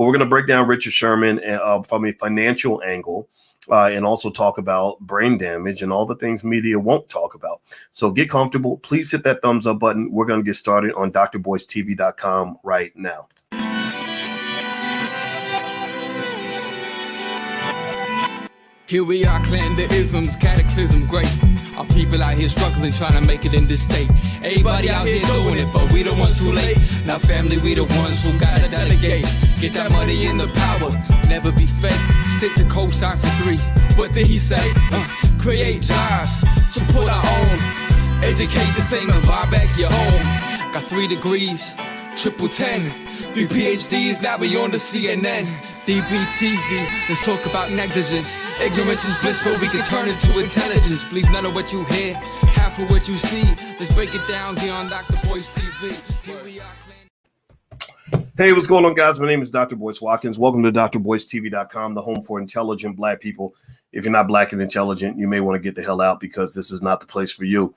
But we're going to break down Richard Sherman from a financial angle. And also talk about brain damage and all the things media won't talk about. So get comfortable. Please hit that thumbs up button. We're going to get started on drboycetv.com right now. Here we are, clan the isms, cataclysm, great. Our people out here struggling, trying to make it in this state. Everybody out here doing it, but we the ones too late. Now family, we the ones who gotta delegate. Get that money in the power, never be fake. Stick to cosign for 3. What did he say? Create jobs, support our own. Educate the same and buy back your home. Got 3 degrees, triple 10. 3 PhDs, now we on the CNN. DBTV, let's talk about negligence. Ignorance is bliss, but we can turn it to intelligence. Please, none of what you hear, half of what you see. Let's break it down here on Dr. Boyce TV. Here we are. Hey, what's going on, guys? My name is Dr. Boyce Watkins. Welcome to drboycetv.com, the home for intelligent Black people. If you're not Black and intelligent, you may want to get the hell out because this is not the place for you.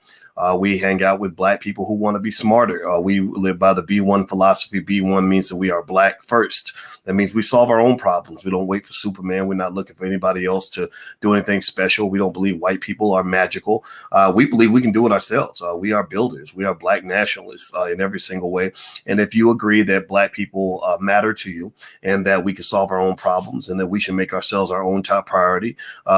We hang out with Black people who want to be smarter. We live by the B1 philosophy. B1 means that we are Black first. That means we solve our own problems. We don't wait for Superman. We're not looking for anybody else to do anything special. We don't believe white people are magical. We believe we can do it ourselves. We are builders. We are Black nationalists in every single way. And if you agree that Black people matter to you and that we can solve our own problems and that we should make ourselves our own top priority,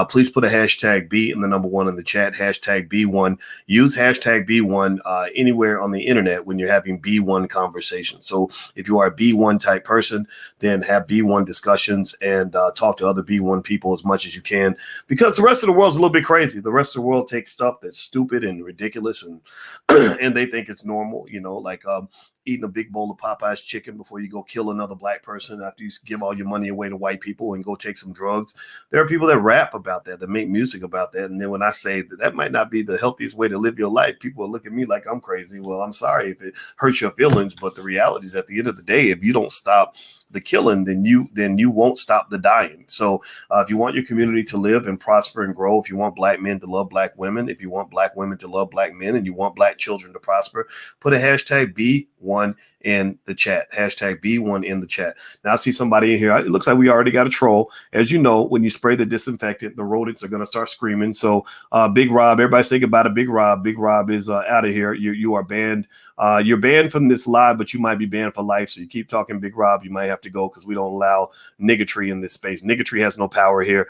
please put a hashtag B and the number 1 in the chat, hashtag B1. Use hashtag B1 anywhere on the internet when you're having B1 conversations. So if you are a B1 type person, then have B1 discussions and talk to other B1 people as much as you can, because the rest of the world's a little bit crazy. The rest of the world takes stuff that's stupid and ridiculous and and they think it's normal, you know, like eating a big bowl of Popeye's chicken before you go kill another Black person after you give all your money away to white people and go take some drugs. There are people that rap about that make music about that. And then when I say that might not be the healthiest way to live your life, people will look at me like I'm crazy. Well, I'm sorry if it hurts your feelings, but the reality is at the end of the day, if you don't stop the killing, then you won't stop the dying. So if you want your community to live and prosper and grow, if you want Black men to love Black women, if you want Black women to love Black men, and you want Black children to prosper, put a hashtag B1 in the chat. Hashtag B1 in the chat. Now I see somebody in here. It looks like we already got a troll. As you know, when you spray the disinfectant, the rodents are going to start screaming. So Big Rob, everybody say goodbye to Big Rob. Big Rob is out of here. You are banned. You're banned from this live, but you might be banned for life. So you keep talking Big Rob, you might have to go because we don't allow niggatry in this space. Niggatry has no power here.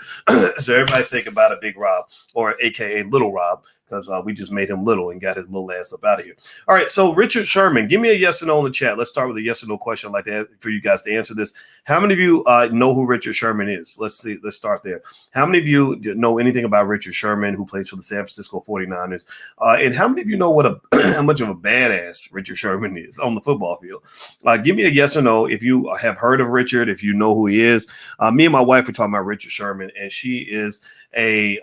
So everybody say goodbye to Big Rob, or AKA Little Rob, because we just made him little and got his little ass up out of here. All right, so Richard Sherman, give me a yes or no in the chat. Let's start with a yes or no question. I'd like to ask for you guys to answer this. How many of you know who Richard Sherman is? Let's see. Let's start there. How many of you know anything about Richard Sherman, who plays for the San Francisco 49ers? And how many of you know how much of a badass Richard Sherman is on the football field? Give me a yes or no if you have heard of Richard, if you know who he is. Me and my wife were talking about Richard Sherman, and she is a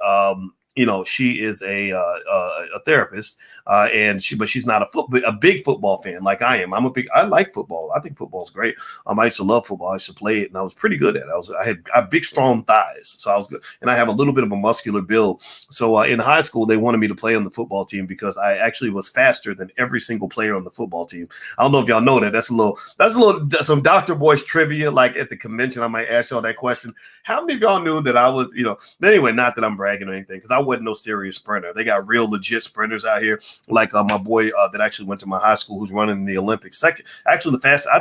therapist, but she's not a big football fan like I am. I like football. I think football's great. I used to love football. I used to play it, and I was pretty good at it. I had big, strong thighs, so I was good, and I have a little bit of a muscular build. So in high school, they wanted me to play on the football team because I actually was faster than every single player on the football team. I don't know if y'all know that. That's a little some Dr. Boyce trivia. Like at the convention, I might ask y'all that question. How many of y'all knew that I was, But anyway, not that I'm bragging or anything, because I wasn't no serious sprinter. They got real legit sprinters out here, like my boy that actually went to my high school, who's running in the Olympics. I think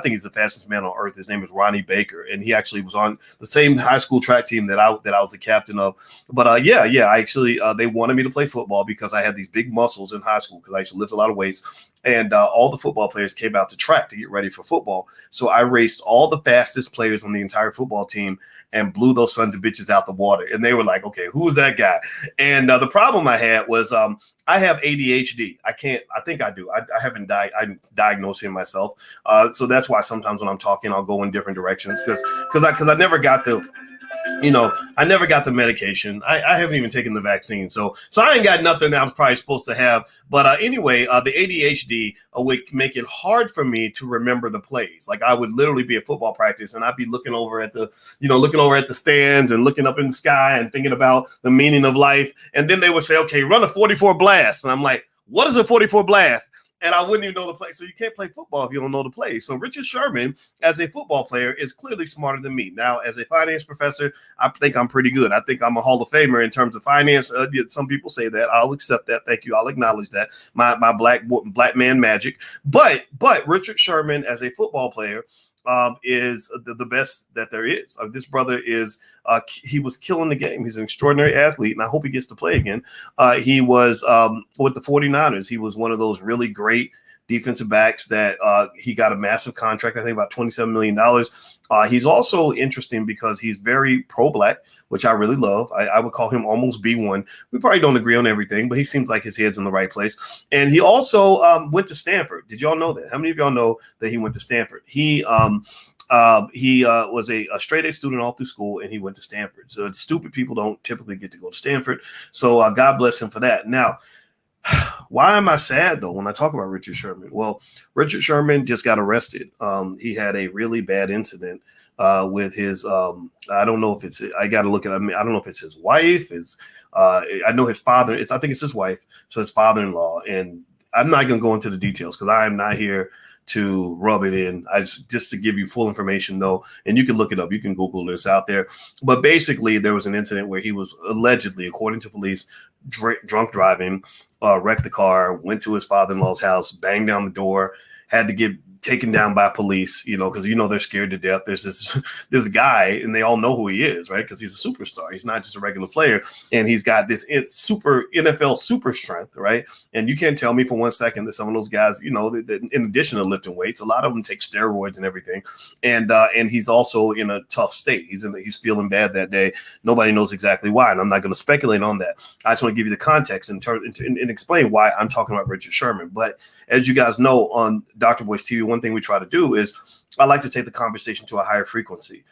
he's the fastest man on earth. His name is Ronnie Baker, and he actually was on the same high school track team that I was the captain of. But I actually they wanted me to play football because I had these big muscles in high school because I used to lift a lot of weights. And all the football players came out to track to get ready for football. So I raced all the fastest players on the entire football team and blew those sons of bitches out the water. And they were like, okay, who's that guy? And the problem I had was I have ADHD. I think I do. I haven't diagnosed him myself. So that's why sometimes when I'm talking, I'll go in different directions because I never got I never got the medication. I haven't even taken the vaccine. So I ain't got nothing that I'm probably supposed to have. But anyway, the ADHD would make it hard for me to remember the plays. Like I would literally be at football practice and I'd be looking over at the stands and looking up in the sky and thinking about the meaning of life. And then they would say, okay, run a 44 blast. And I'm like, what is a 44 blast? and I wouldn't even know the play. So you can't play football if you don't know the play. So Richard Sherman, as a football player, is clearly smarter than me. Now, as a finance professor, I think I'm pretty good. I think I'm a Hall of Famer in terms of finance. Some people say that. I'll accept that. Thank you. I'll acknowledge that. My black man magic. But Richard Sherman, as a football player, is the best that there is. This brother is he was killing the game. He's an extraordinary athlete, and I hope he gets to play again. He was with the 49ers. He was one of those really great defensive backs that he got a massive contract, I think about $27 million. He's also interesting because he's very pro-black, which I really love. I would call him almost B1. We probably don't agree on everything, but he seems like his head's in the right place. And he also went to Stanford. Did y'all know that? How many of y'all know that he went to Stanford? He was a straight A student all through school, and he went to Stanford. So stupid people don't typically get to go to Stanford. So God bless him for that. Now, why am I sad, though, when I talk about Richard Sherman? Well, Richard Sherman just got arrested. He had a really bad incident with his I don't know if it's I got to look at I don't know if it's his wife, I know his father. I think it's his wife. So his father-in-law. And I'm not going to go into the details because I am not here to rub it in. Just to give you full information, though, and you can look it up. You can Google this out there. But basically, there was an incident where he was allegedly, according to police, drunk driving, wrecked the car, went to his father-in-law's house, banged down the door, had to get taken down by police, because they're scared to death. There's this guy, and they all know who he is, right? Because he's a superstar. He's not just a regular player, and he's got this super NFL super strength, right? And you can't tell me for 1 second that some of those guys, that in addition to lifting weights, a lot of them take steroids and everything, and he's also in a tough state. He's feeling bad that day. Nobody knows exactly why, and I'm not going to speculate on that. I just want to give you the context and explain why I'm talking about Richard Sherman. But as you guys know, on Dr. Boyce TV, one thing we try to do is I like to take the conversation to a higher frequency.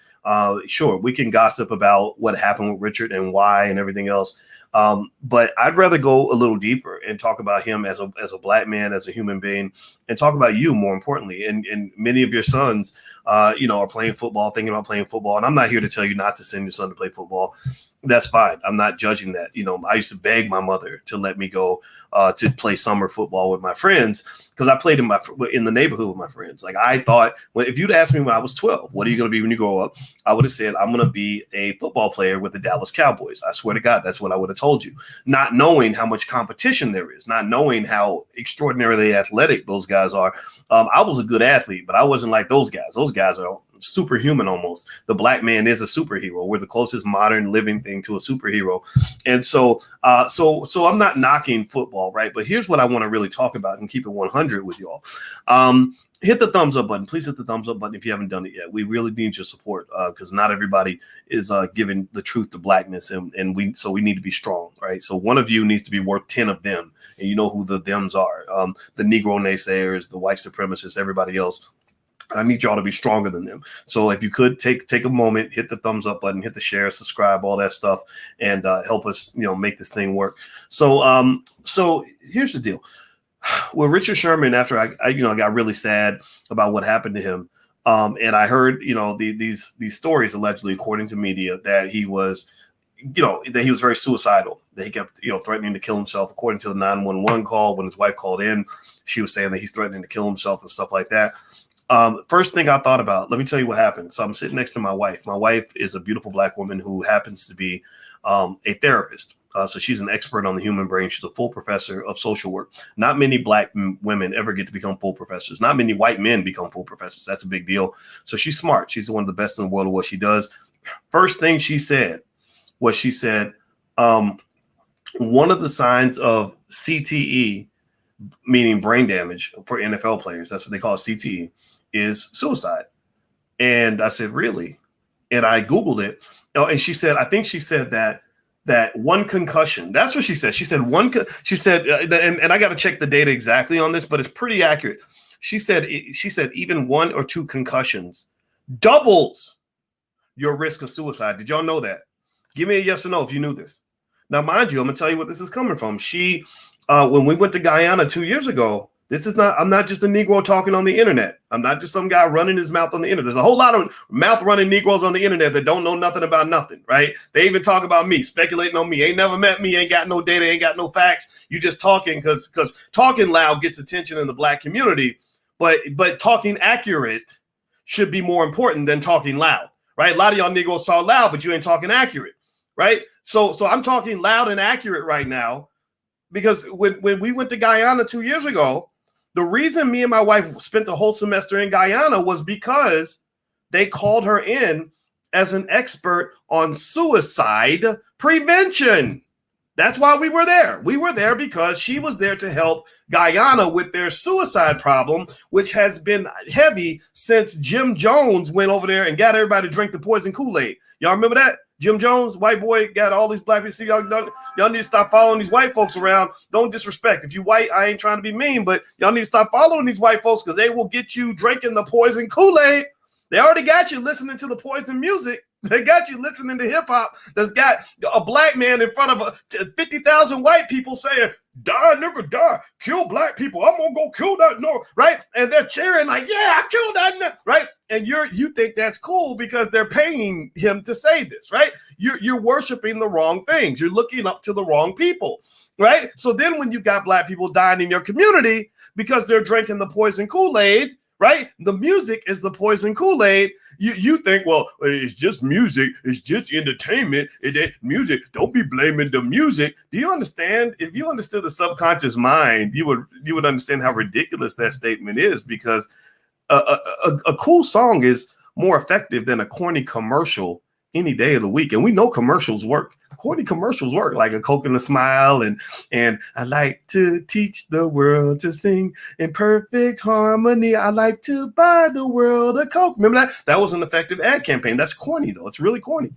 Sure, we can gossip about what happened with Richard and why and everything else. But I'd rather go a little deeper and talk about him as a black man, as a human being, and talk about you more importantly. And many of your sons, are playing football, thinking about playing football. And I'm not here to tell you not to send your son to play football. That's fine. I'm not judging that. I used to beg my mother to let me go to play summer football with my friends because I played in the neighborhood with my friends. Like I thought, if you'd asked me when I was 12, what are you going to be when you grow up? I would have said, I'm going to be a football player with the Dallas Cowboys. I swear to God, that's what I would have told you. Not knowing how much competition there is, not knowing how extraordinarily athletic those guys are. I was a good athlete, but I wasn't like those guys. Those guys are superhuman almost. The black man is a superhero. We're the closest modern living thing to a superhero. And so I'm not knocking football, right? But here's what I want to really talk about and keep it 100 with y'all. Hit the thumbs up button. Please hit the thumbs up button if you haven't done it yet. We really need your support because not everybody is giving the truth to blackness, and we need to be strong, right? So one of you needs to be worth 10 of them, and you know who the thems are: the Negro naysayers, the white supremacists, everybody else. I need y'all to be stronger than them. So if you could take a moment, hit the thumbs up button, hit the share, subscribe, all that stuff, and help us, make this thing work. So here's the deal. With Richard Sherman, after I got really sad about what happened to him, and I heard, these stories allegedly, according to media, that he was very suicidal, that he kept, threatening to kill himself. According to the 911 call, when his wife called in, she was saying that he's threatening to kill himself and stuff like that. First thing I thought about, let me tell you what happened. So I'm sitting next to my wife. My wife is a beautiful black woman who happens to be a therapist. So she's an expert on the human brain. She's a full professor of social work. Not many black women ever get to become full professors. Not many white men become full professors. That's a big deal. So she's smart. She's one of the best in the world at what she does. First thing she said was one of the signs of CTE, meaning brain damage for NFL players, that's what they call it, CTE, is suicide. And I said, really? And I Googled it. And she said, I think she said that one concussion, that's what she said. She said and I got to check the data exactly on this, but it's pretty accurate. She said even 1 or 2 concussions doubles your risk of suicide. Did y'all know that? Give me a yes or no if you knew this. Now, mind you, I'm going to tell you what this is coming from. When we went to Guyana 2 years ago, I'm not just a Negro talking on the internet. I'm not just some guy running his mouth on the internet. There's a whole lot of mouth running Negroes on the internet that don't know nothing about nothing, right? They even talk about me, speculating on me. Ain't never met me, ain't got no data, ain't got no facts. You just talking because talking loud gets attention in the black community, but talking accurate should be more important than talking loud, right? A lot of y'all Negroes talk loud, but you ain't talking accurate, right? So I'm talking loud and accurate right now because when we went to Guyana 2 years ago, the reason me and my wife spent the whole semester in Guyana was because they called her in as an expert on suicide prevention. That's why we were there. We were there because she was there to help Guyana with their suicide problem, which has been heavy since Jim Jones went over there and got everybody to drink the poison Kool-Aid. Y'all remember that? Jim Jones, white boy, got all these black people. See, y'all need to stop following these white folks around. Don't disrespect. If you white, I ain't trying to be mean, but y'all need to stop following these white folks because they will get you drinking the poison Kool-Aid. They already got you listening to the poison music. They got you listening to hip hop that's got a black man in front of 50,000 white people saying, die, nigga, die, kill black people. I'm going to go kill that, no, right? And they're cheering like, yeah, I killed that, right? And you think that's cool because they're paying him to say this, right? You're worshiping the wrong things. You're looking up to the wrong people, right? So then when you got black people dying in your community because they're drinking the poison Kool-Aid, right? The music is the poison Kool-Aid. You think, well, it's just music. It's just entertainment. It ain't music. Don't be blaming the music. Do you understand? If you understood the subconscious mind, you would understand how ridiculous that statement is because a cool song is more effective than a corny commercial any day of the week. And we know commercials work. Corny commercials work, like a Coke and a smile, and I like to teach the world to sing in perfect harmony. I like to buy the world a Coke. Remember that? That was an effective ad campaign. That's corny, though. It's really corny.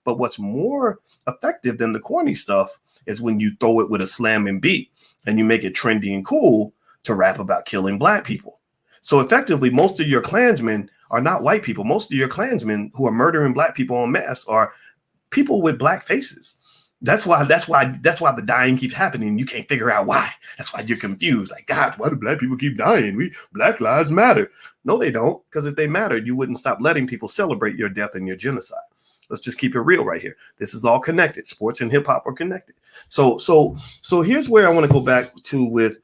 But what's more effective than the corny stuff is when you throw it with a slamming beat and you make it trendy and cool to rap about killing black people. So effectively, most of your Klansmen are not white people. Most of your Klansmen who are murdering black people en masse are people with black faces. That's why the dying keeps happening. You can't figure out why. That's why you're confused. Like, God, why do black people keep dying? Black lives matter. No, they don't. Because if they mattered, you wouldn't stop letting people celebrate your death and your genocide. Let's just keep it real right here. This is all connected. Sports and hip hop are connected. So here's where I want to go back to with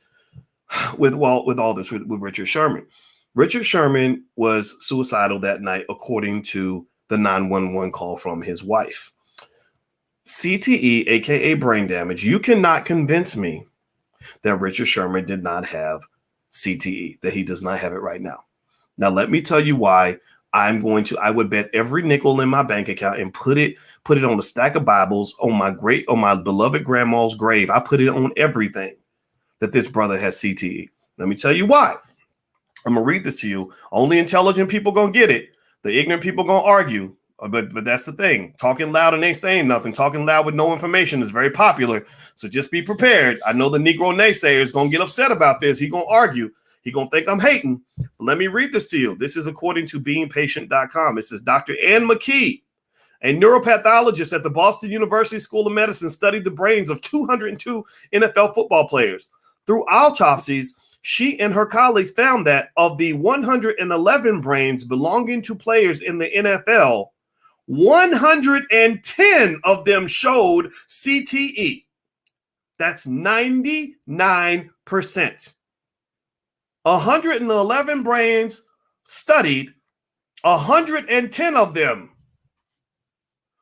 all this with Richard Sherman. Richard Sherman was suicidal that night, according to the 911 call from his wife. CTE, aka brain damage. You cannot convince me that Richard Sherman did not have CTE, that he does not have it right now. Now, let me tell you why I would bet every nickel in my bank account and put it on a stack of Bibles on my beloved grandma's grave. I put it on everything that this brother has CTE. Let me tell you why. I'm going to read this to you. Only intelligent people going to get it. The ignorant people going to argue. But that's the thing. Talking loud and ain't saying nothing. Talking loud with no information is very popular. So just be prepared. I know the Negro naysayer is going to get upset about this. He's going to argue. He's going to think I'm hating. But let me read this to you. This is according to beingpatient.com. It says, Dr. Ann McKee, a neuropathologist at the Boston University School of Medicine, studied the brains of 202 NFL football players. Through autopsies, she and her colleagues found that of the 111 brains belonging to players in the NFL, 110 of them showed CTE. That's 99%. 111 brains studied, 110 of them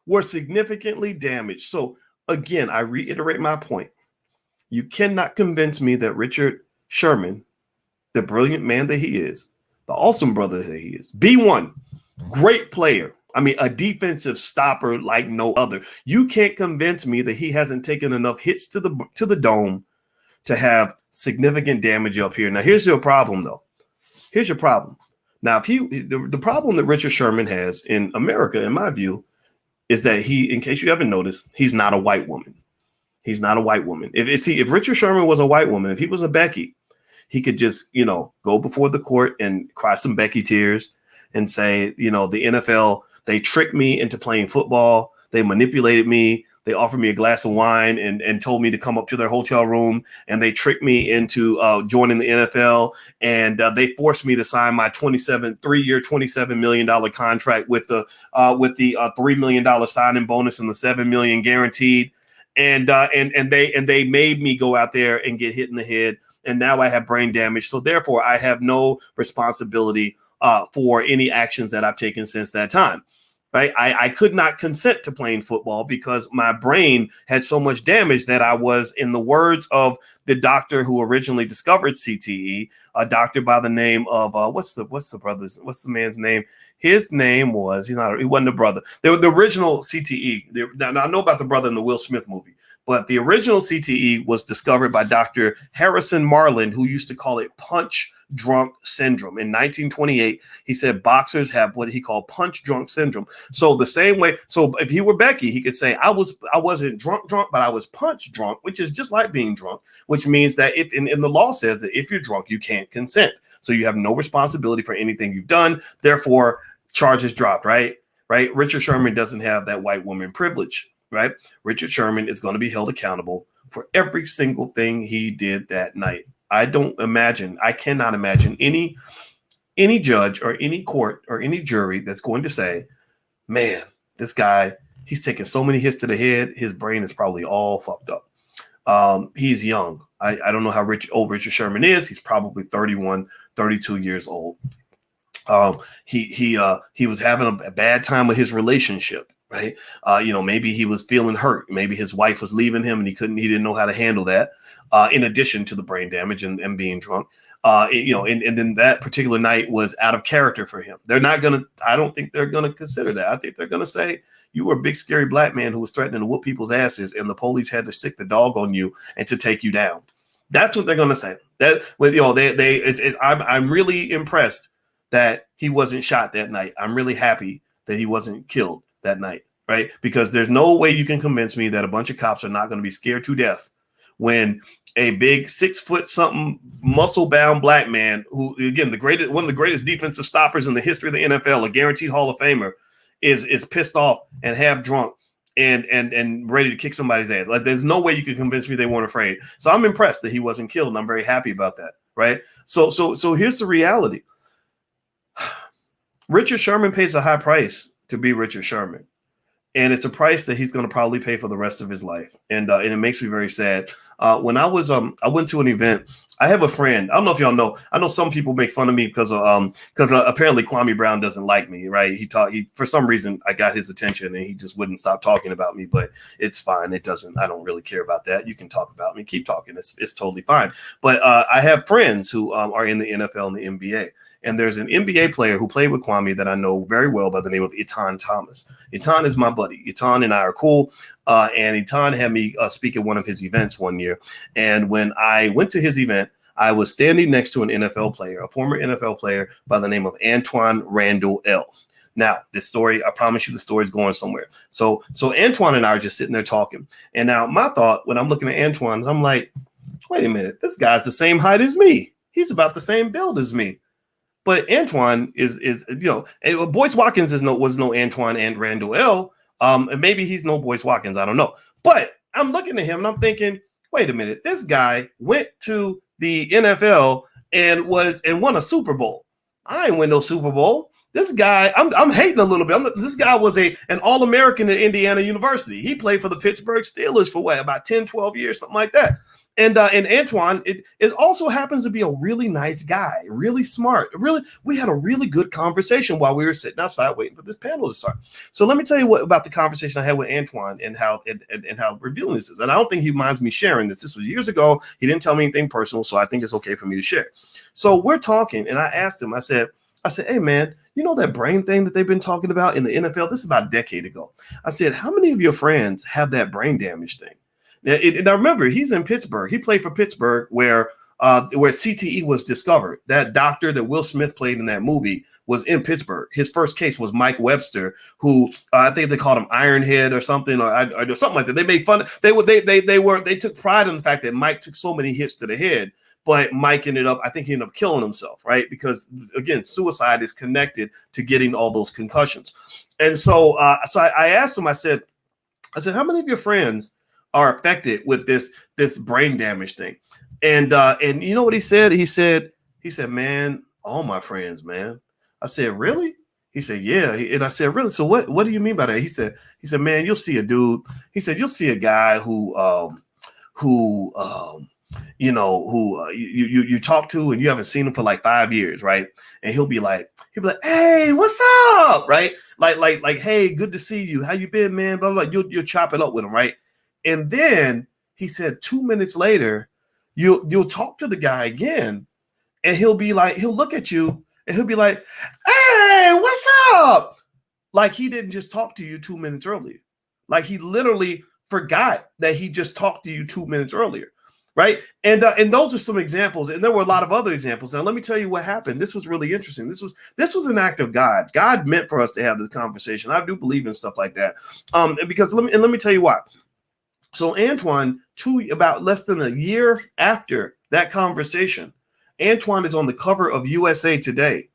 were significantly damaged. So again, I reiterate my point. You cannot convince me that Richard Sherman, the brilliant man that he is, the awesome brother that he is, B1, great player. I mean, a defensive stopper like no other. You can't convince me that he hasn't taken enough hits to the dome to have significant damage up here. Now, here's your problem, though. Here's your problem. Now, the problem that Richard Sherman has in America, in my view, is that he, in case you haven't noticed, he's not a white woman. He's not a white woman. If Richard Sherman was a white woman, if he was a Becky, he could just, go before the court and cry some Becky tears and say, the NFL, they tricked me into playing football. They manipulated me. They offered me a glass of wine and told me to come up to their hotel room, and they tricked me into joining the NFL. And they forced me to sign my 3-year, $27 million contract with the $3 million signing bonus and the $7 million guaranteed. And they made me go out there and get hit in the head. And now I have brain damage. So therefore, I have no responsibility for any actions that I've taken since that time. Right? I could not consent to playing football because my brain had so much damage that I was, in the words of the doctor who originally discovered CTE, a doctor by the name of what's the man's name? His name was, he wasn't a brother. The original CTE. Now I know about the brother in the Will Smith movie, but the original CTE was discovered by Dr. Harrison Marland, who used to call it punch drunk syndrome. In 1928, he said boxers have what he called punch drunk syndrome. So the same way, so if he were Becky, he could say, I wasn't drunk, but I was punch drunk, which is just like being drunk, which means that if in the law says that if you're drunk, you can't consent. So you have no responsibility for anything you've done. Therefore, charges dropped, right? Richard Sherman doesn't have that white woman privilege, right? Richard Sherman is going to be held accountable for every single thing he did that night. I cannot imagine any judge or any court or any jury that's going to say, man, this guy, he's taking so many hits to the head, his brain is probably all fucked up. He's young. I don't know how old Richard Sherman is. He's probably 31, 32 years old. He was having a bad time with his relationship. Right. Maybe he was feeling hurt. Maybe his wife was leaving him and he didn't know how to handle that. In addition to the brain damage and being drunk, and then that particular night was out of character for him. I don't think they're going to consider that. I think they're going to say, you were a big, scary black man who was threatening to whoop people's asses, and the police had to sick the dog on you and to take you down. That's what they're going to say. I'm really impressed that he wasn't shot that night. I'm really happy that he wasn't killed that night, right? Because there's no way you can convince me that a bunch of cops are not going to be scared to death when a big 6 foot something muscle bound black man, who again, one of the greatest defensive stoppers in the history of the NFL, a guaranteed Hall of Famer, is pissed off and half drunk and ready to kick somebody's ass. Like, there's no way you can convince me they weren't afraid. So I'm impressed that he wasn't killed, and I'm very happy about that, right? So here's the reality. Richard Sherman pays a high price to be Richard Sherman. And it's a price that he's going to probably pay for the rest of his life. And it makes me very sad. When I went to an event, I have a friend. I don't know if y'all know. I know some people make fun of me because apparently Kwame Brown doesn't like me, right? He for some reason I got his attention and he just wouldn't stop talking about me. But it's fine. I don't really care about that. You can talk about me, keep talking. It's totally fine. But I have friends who are in the NFL and the NBA. And there's an NBA player who played with Kwame that I know very well by the name of Etan Thomas. Etan is my buddy. Etan and I are cool. And Etan had me speak at one of his events one year. And when I went to his event, I was standing next to an NFL player, a former NFL player by the name of Antoine Randall L. Now, this story, I promise you the story's going somewhere. So Antoine and I are just sitting there talking. And now my thought when I'm looking at Antoine, I'm like, wait a minute, this guy's the same height as me. He's about the same build as me. But Antoine is Boyce Watkins was no Antoine and Randall L. And maybe he's no Boyce Watkins. I don't know. But I'm looking at him and I'm thinking, wait a minute, this guy went to the NFL and won a Super Bowl. I ain't win no Super Bowl. This guy, I'm hating a little bit. This guy was an All-American at Indiana University. He played for the Pittsburgh Steelers for about 10, 12 years, something like that. And Antoine, it also happens to be a really nice guy, really smart. We had a really good conversation while we were sitting outside waiting for this panel to start. So let me tell you about the conversation I had with Antoine and how revealing this is. And I don't think he minds me sharing this. This was years ago. He didn't tell me anything personal, so I think it's okay for me to share. So we're talking, and I asked him, I said, hey, man, you know that brain thing that they've been talking about in the NFL? This is about a decade ago. I said, how many of your friends have that brain damage thing? Now, remember, he's in Pittsburgh. He played for Pittsburgh where CTE was discovered. That doctor that Will Smith played in that movie was in Pittsburgh. His first case was Mike Webster, who I think they called him Ironhead or something, or something like that. They made fun. They took pride in the fact that Mike took so many hits to the head. But Mike ended up killing himself, right? Because again, suicide is connected to getting all those concussions. And so I asked him, I said, I said, how many of your friends are affected with this brain damage thing? And you know what he said? He said, man, all my friends, man. I said, really? He said, yeah. And I said, really? So what do you mean by that? He said, man, you'll see a dude. He said, you'll see a guy who you talk to and you haven't seen him for like 5 years, right? And he'll be like, hey, what's up, right? Like, hey, good to see you. How you been, man? Blah blah. You'll chop it up with him, right? And then he said 2 minutes later, you'll talk to the guy again, and he'll look at you and he'll be like, hey, what's up? Like he didn't just talk to you 2 minutes earlier. Like he literally forgot that he just talked to you 2 minutes earlier. Right. And those are some examples. And there were a lot of other examples. Now, let me tell you what happened. This was really interesting. This was an act of God. God meant for us to have this conversation. I do believe in stuff like that. Because let me tell you why. So Antoine, about less than a year after that conversation, Antoine is on the cover of USA Today.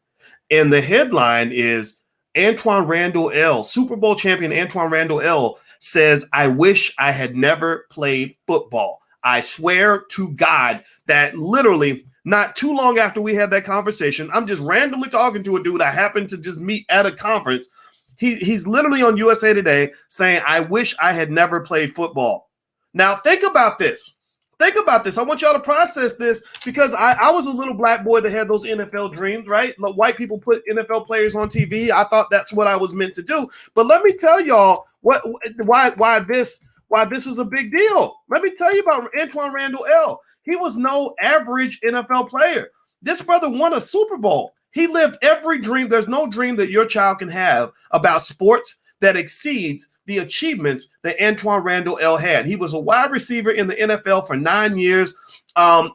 And the headline is Antoine Randall L., Super Bowl champion Antoine Randall L. says, I wish I had never played football. I swear to God that literally not too long after we had that conversation, I'm just randomly talking to a dude I happened to just meet at a conference. He's literally on USA Today saying, I wish I had never played football. Now, think about this. Think about this. I want y'all to process this because I was a little black boy that had those NFL dreams, right? Like white people put NFL players on TV. I thought that's what I was meant to do. But let me tell y'all why this is a big deal. Let me tell you about Antoine Randall L. He was no average NFL player. This brother won a Super Bowl. He lived every dream. There's no dream that your child can have about sports that exceeds the achievements that Antoine Randall L. had. He was a wide receiver in the NFL for 9 years.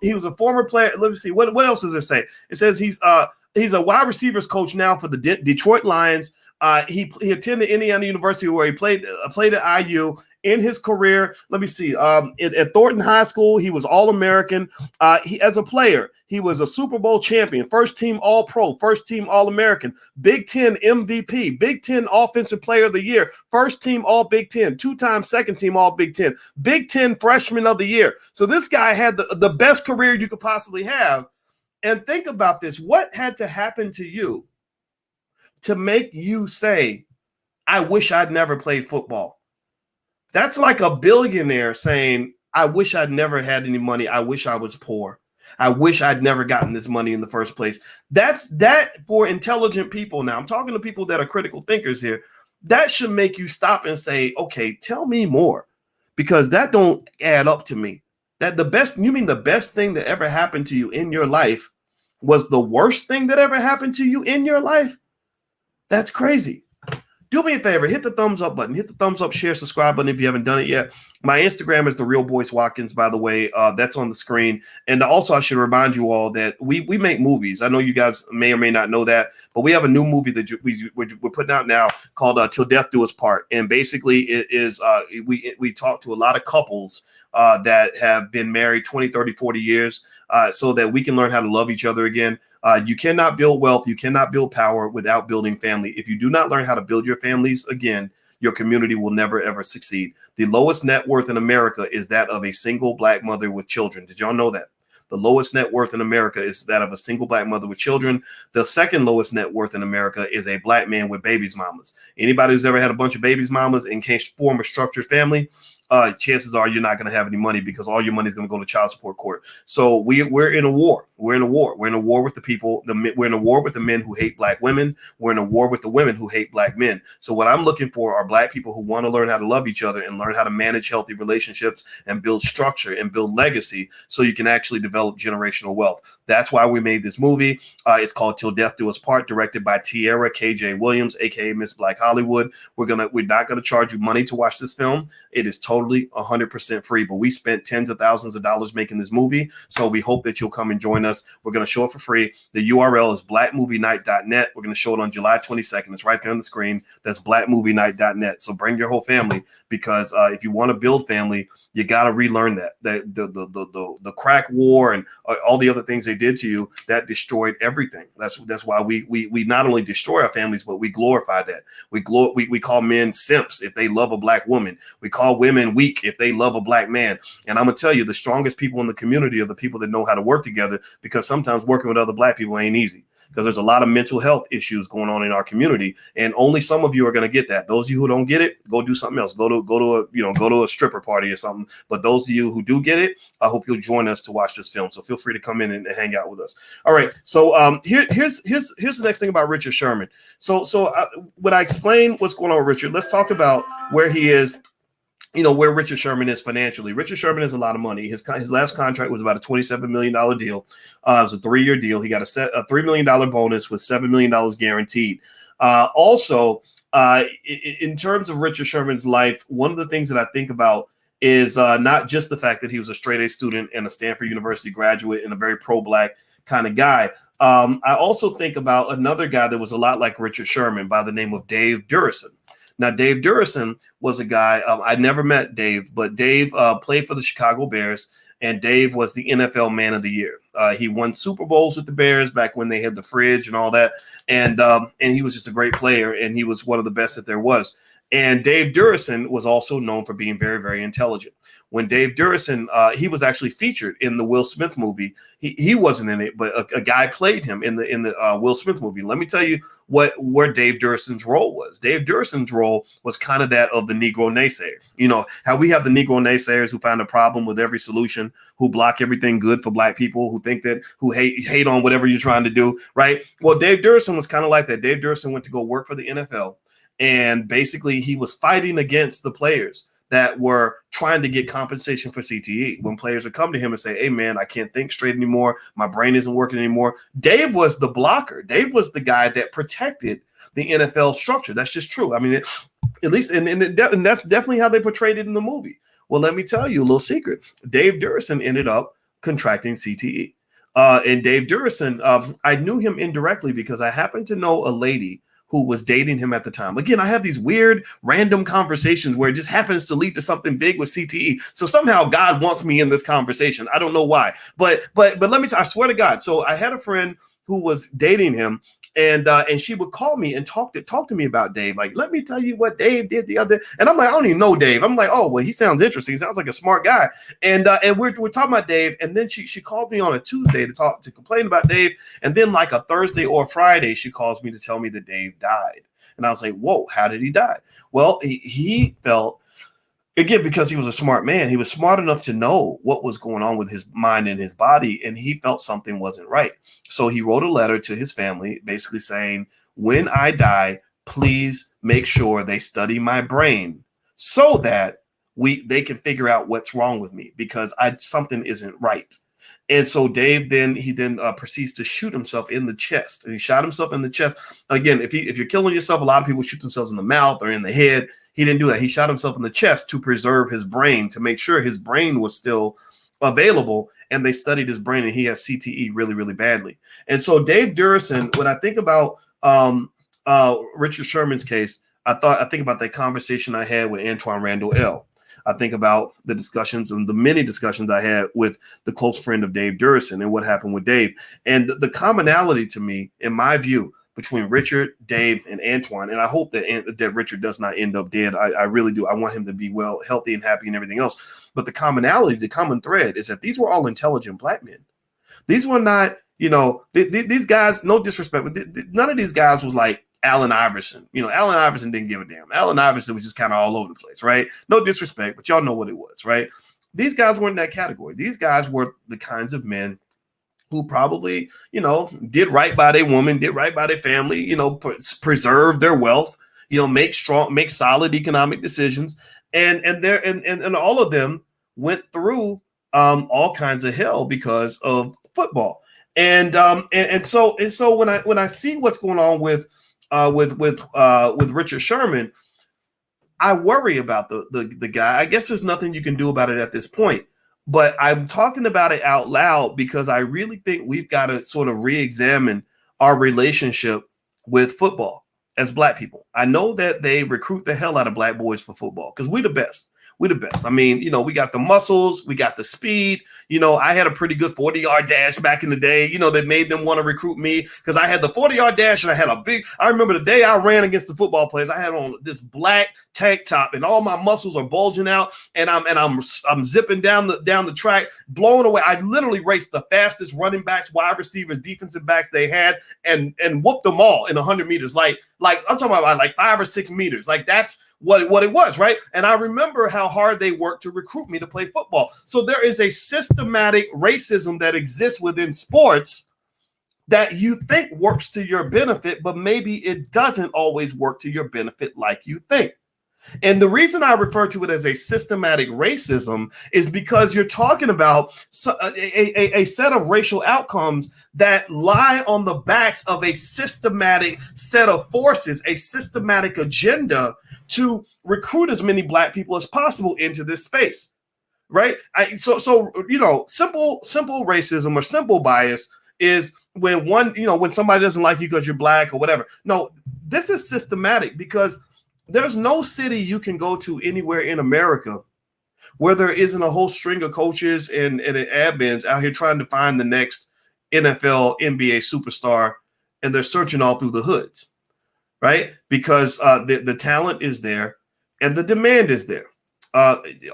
He was a former player. Let me see. What else does it say? It says he's a wide receivers coach now for the Detroit Lions. He attended Indiana University where he played at IU. In his career, let me see. At Thornton High School, he was All-American. As a player, he was a Super Bowl champion, first team All-Pro, first team All-American, Big Ten MVP, Big Ten Offensive Player of the Year, first team All-Big Ten, two-time second team All-Big Ten, Big Ten Freshman of the Year. So this guy had the best career you could possibly have. And think about this. What had to happen to you to make you say, I wish I'd never played football? That's like a billionaire saying, I wish I'd never had any money. I wish I was poor. I wish I'd never gotten this money in the first place. That's that for intelligent people. Now I'm talking to people that are critical thinkers here. That should make you stop and say, okay, tell me more, because that don't add up to me. You mean the best thing that ever happened to you in your life was the worst thing that ever happened to you in your life? That's crazy. Do me a favor, hit the thumbs up button, hit the thumbs up, share, subscribe button if you haven't done it yet. My Instagram is the real Boyce Watkins, by the way. That's on the screen. And also, I should remind you all that we make movies. I know you guys may or may not know that, but we have a new movie that we're putting out now called Till Death Do Us Part. And basically, it is we talk to a lot of couples that have been married 20, 30, 40 years so that we can learn how to love each other again. You cannot build wealth. You cannot build power without building family. If you do not learn how to build your families again, your community will never, ever succeed. The lowest net worth in America is that of a single black mother with children. Did y'all know that? The lowest net worth in America is that of a single black mother with children. The second lowest net worth in America is a black man with babies mamas. Anybody who's ever had a bunch of babies mamas and can't form a structured family, chances are you're not going to have any money because all your money is going to go to child support court. So we're in a war. We're in a war. We're in a war with the people. We're in a war with the men who hate black women. We're in a war with the women who hate black men. So what I'm looking for are black people who want to learn how to love each other and learn how to manage healthy relationships and build structure and build legacy so you can actually develop generational wealth. That's why we made this movie. It's called Till Death Do Us Part, directed by Tierra KJ Williams, aka Miss Black Hollywood. We're not gonna charge you money to watch this film. It is totally totally 100% free, but we spent tens of thousands of dollars making this movie. So we hope that you'll come and join us. We're going to show it for free. The URL is blackmovienight.net. We're going to show it on July 22nd. It's right there on the screen. That's blackmovienight.net. So bring your whole family, because if you want to build family, you got to relearn that the crack war and all the other things they did to you, that destroyed everything. That's why we not only destroy our families, but we glorify that. We call men simps if they love a black woman. We call women weak if they love a black man. And I'm gonna tell you, the strongest people in the community are the people that know how to work together, because sometimes working with other black people ain't easy, because there's a lot of mental health issues going on in our community, and only some of you are going to get that. Those of you who don't get it, go do something else. Go to a stripper party or something. But those of you who do get it, I hope you'll join us to watch this film. So feel free to come in and hang out with us. All right. So here's the next thing about Richard Sherman. So when I explain what's going on with Richard, let's talk about where he is. Where Richard Sherman is financially. Richard Sherman has a lot of money. His last contract was about a $27 million deal. It was a 3-year deal. He got a $3 million bonus with $7 million guaranteed. Also, in terms of Richard Sherman's life, one of the things that I think about is not just the fact that he was a straight A student and a Stanford University graduate and a very pro-black kind of guy. I also think about another guy that was a lot like Richard Sherman by the name of Dave Durrison. Now, Dave Durrison was a guy, I never met Dave, but Dave played for the Chicago Bears, and Dave was the NFL Man of the Year. He won Super Bowls with the Bears back when they had the fridge and all that, and he was just a great player, and he was one of the best that there was. And Dave Durrison was also known for being very, very intelligent. When Dave Durrison, he was actually featured in the Will Smith movie. He wasn't in it, but a guy played him in the Will Smith movie. Let me tell you where Dave Durrison's role was. Dave Durrison's role was kind of that of the Negro naysayer. You know how we have the Negro naysayers who find a problem with every solution, who block everything good for black people, who hate on whatever you're trying to do, right? Well, Dave Durrison was kind of like that. Dave Durrison went to go work for the NFL, and basically he was fighting against the players that were trying to get compensation for CTE. When players would come to him and say, hey, man, I can't think straight anymore. My brain isn't working anymore. Dave was the blocker. Dave was the guy that protected the NFL structure. That's just true. I mean, at least, and that's definitely how they portrayed it in the movie. Well, let me tell you a little secret. Dave Durrison ended up contracting CTE. And Dave Durrison, I knew him indirectly because I happened to know a lady who was dating him at the time. Again, I have these weird random conversations where it just happens to lead to something big with CTE. So somehow God wants me in this conversation. I don't know why, but let me I swear to God. So I had a friend who was dating him, and she would call me and talk to me about Dave. Like, let me tell you what Dave did the other. And I'm like, I don't even know Dave. I'm like, oh, well, he sounds interesting. He sounds like a smart guy. And we're talking about Dave. And then she called me on a Tuesday to complain about Dave. And then like a Thursday or Friday, she calls me to tell me that Dave died. And I was like, whoa, how did he die? Well, he felt, again, because he was a smart man, he was smart enough to know what was going on with his mind and his body, and he felt something wasn't right. So he wrote a letter to his family basically saying, when I die, please make sure they study my brain so that they can figure out what's wrong with me, because something isn't right. And so Dave then proceeds to shoot himself in the chest, and he shot himself in the chest. Again, if you're killing yourself, a lot of people shoot themselves in the mouth or in the head. He didn't do that. He shot himself in the chest to preserve his brain, to make sure his brain was still available. And they studied his brain, and he has CTE really, really badly. And so Dave Durrison, when I think about Richard Sherman's case, I think about that conversation I had with Antoine Randall L. I think about the discussions and the many discussions I had with the close friend of Dave Durrison and what happened with Dave. And the commonality to me, in my view, between Richard, Dave, and Antoine, and I hope that Richard does not end up dead. I really do. I want him to be well, healthy, and happy, and everything else. But the commonality, the common thread, is that these were all intelligent black men. These were not, these guys. No disrespect, but none of these guys was like Allen Iverson. Allen Iverson didn't give a damn. Allen Iverson was just kind of all over the place, right? No disrespect, but y'all know what it was, right? These guys weren't in that category. These guys were the kinds of men who probably, did right by their woman, did right by their family, preserve their wealth, make solid economic decisions. And all of them went through all kinds of hell because of football. And so when I see what's going on with Richard Sherman, I worry about the guy. I guess there's nothing you can do about it at this point. But I'm talking about it out loud because I really think we've got to sort of re-examine our relationship with football as Black people. I know that they recruit the hell out of Black boys for football because we're the best. We're the best. I mean, we got the muscles, we got the speed. I had a pretty good 40-yard dash back in the day, that made them want to recruit me because I had the 40-yard dash and I remember the day I ran against the football players, I had on this black tank top and all my muscles are bulging out and I'm zipping down the track, blowing away. I literally raced the fastest running backs, wide receivers, defensive backs they had and whooped them all in 100 meters. Like I'm talking about like 5 or 6 meters. Like that's what it was, right? And I remember how hard they worked to recruit me to play football. So there is a systematic racism that exists within sports that you think works to your benefit, but maybe it doesn't always work to your benefit like you think. And the reason I refer to it as a systematic racism is because you're talking about a set of racial outcomes that lie on the backs of a systematic set of forces, a systematic agenda to recruit as many Black people as possible into this space, right? So simple racism or simple bias is when when somebody doesn't like you because you're Black or whatever. No, this is systematic because there's no city you can go to anywhere in America where there isn't a whole string of coaches and admins out here trying to find the next NFL, NBA superstar, and they're searching all through the hoods, right? Because the talent is there and the demand is there.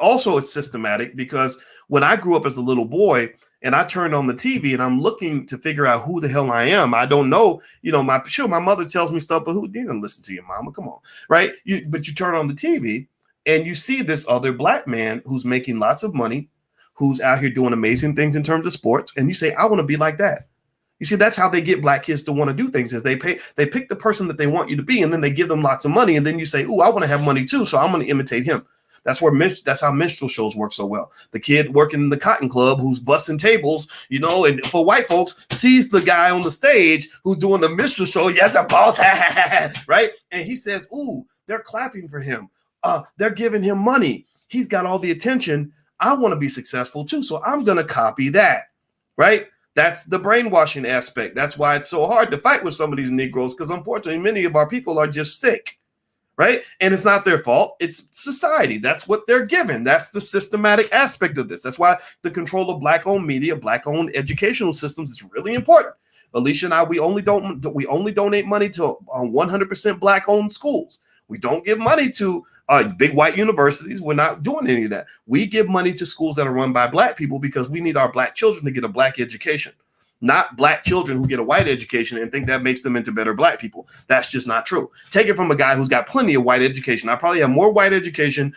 Also, it's systematic because when I grew up as a little boy and I turned on the TV and I'm looking to figure out who the hell I am, I don't know. My mother tells me stuff, but who didn't listen to your mama? Come on, right? But you turn on the TV and you see this other Black man who's making lots of money, who's out here doing amazing things in terms of sports, and you say, I want to be like that. You see, that's how they get Black kids to want to do things is they pick the person that they want you to be, and then they give them lots of money, and then you say, I want to have money too, so I'm going to imitate him. That's how minstrel shows work so well. The kid working in the cotton club who's busting tables, and for white folks, sees the guy on the stage who's doing the minstrel show. Yes, a boss, right? And he says, ooh, they're clapping for him. They're giving him money. He's got all the attention. I want to be successful too, so I'm going to copy that, right? That's the brainwashing aspect. That's why it's so hard to fight with some of these Negroes because unfortunately, many of our people are just sick. Right. And it's not their fault. It's society. That's what they're given. That's the systematic aspect of this. That's why the control of Black-owned media, Black-owned educational systems is really important. Alicia and I, we only donate money to 100% Black-owned schools. We don't give money to big white universities. We're not doing any of that. We give money to schools that are run by Black people because we need our Black children to get a Black education. Not Black children who get a white education and think that makes them into better Black people. That's just not true. Take it from a guy who's got plenty of white education. I probably have more white education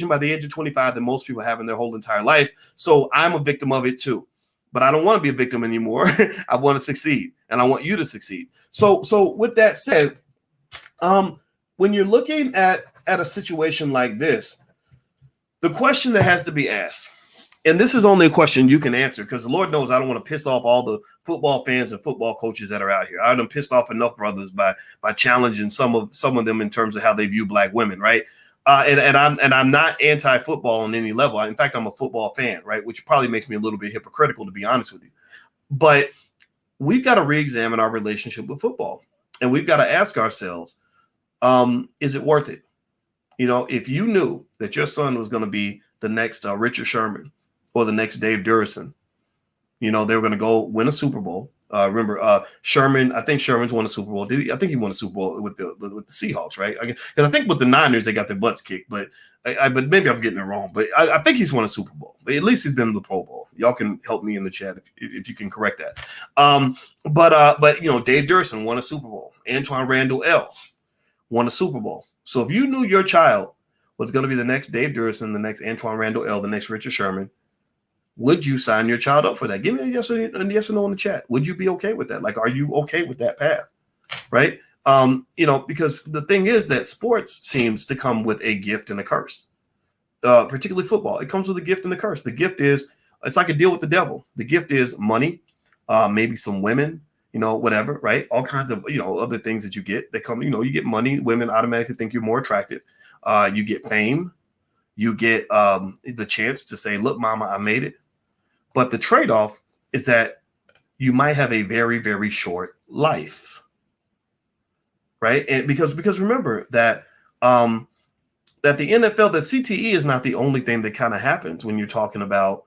by the age of 25 than most people have in their whole entire life. So I'm a victim of it too. But I don't want to be a victim anymore. I want to succeed, and I want you to succeed. So with that said, when you're looking at a situation like this, the question that has to be asked, and this is only a question you can answer because the Lord knows I don't want to piss off all the football fans and football coaches that are out here. I've done pissed off enough brothers by challenging some of them in terms of how they view Black women, right? And I'm not anti-football on any level. In fact, I'm a football fan, right? Which probably makes me a little bit hypocritical, to be honest with you. But we've got to re-examine our relationship with football, and we've got to ask ourselves, is it worth it? If you knew that your son was going to be the next Richard Sherman or the next Dave Durrison, they were going to go win a Super Bowl. Remember, Sherman, I think Sherman's won a Super Bowl. I think he won a Super Bowl with the Seahawks, right? Because I think with the Niners, they got their butts kicked, but maybe I'm getting it wrong. But I think he's won a Super Bowl. At least he's been in the Pro Bowl. Y'all can help me in the chat if you can correct that. But Dave Durrison won a Super Bowl. Antoine Randall L. won a Super Bowl. So if you knew your child was going to be the next Dave Durrison, the next Antoine Randall L., the next Richard Sherman, would you sign your child up for that? Give me a yes or no in the chat. Would you be okay with that? Like, are you okay with that path? Right? Because the thing is that sports seems to come with a gift and a curse, particularly football. It comes with a gift and a curse. The gift is, it's like a deal with the devil. The gift is money, maybe some women, whatever, right? All kinds of, other things that you get that come, you get money. Women automatically think you're more attractive. You get fame. You get the chance to say, look, mama, I made it. But the trade-off is that you might have a very, very short life, right? And because remember that that the NFL, the CTE is not the only thing that kind of happens when you're talking about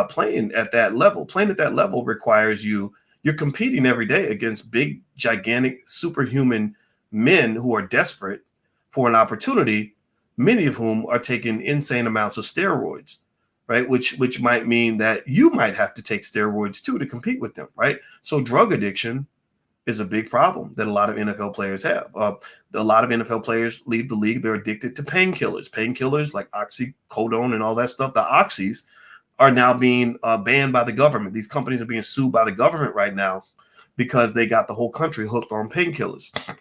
playing at that level. Playing at that level requires you're competing every day against big, gigantic, superhuman men who are desperate for an opportunity, many of whom are taking insane amounts of steroids, right? Which might mean that you might have to take steroids too to compete with them, right? So drug addiction is a big problem that a lot of NFL players have. A lot of NFL players leave the league. They're addicted to painkillers like oxycodone and all that stuff. The oxys are now being banned by the government. These companies are being sued by the government right now because they got the whole country hooked on painkillers.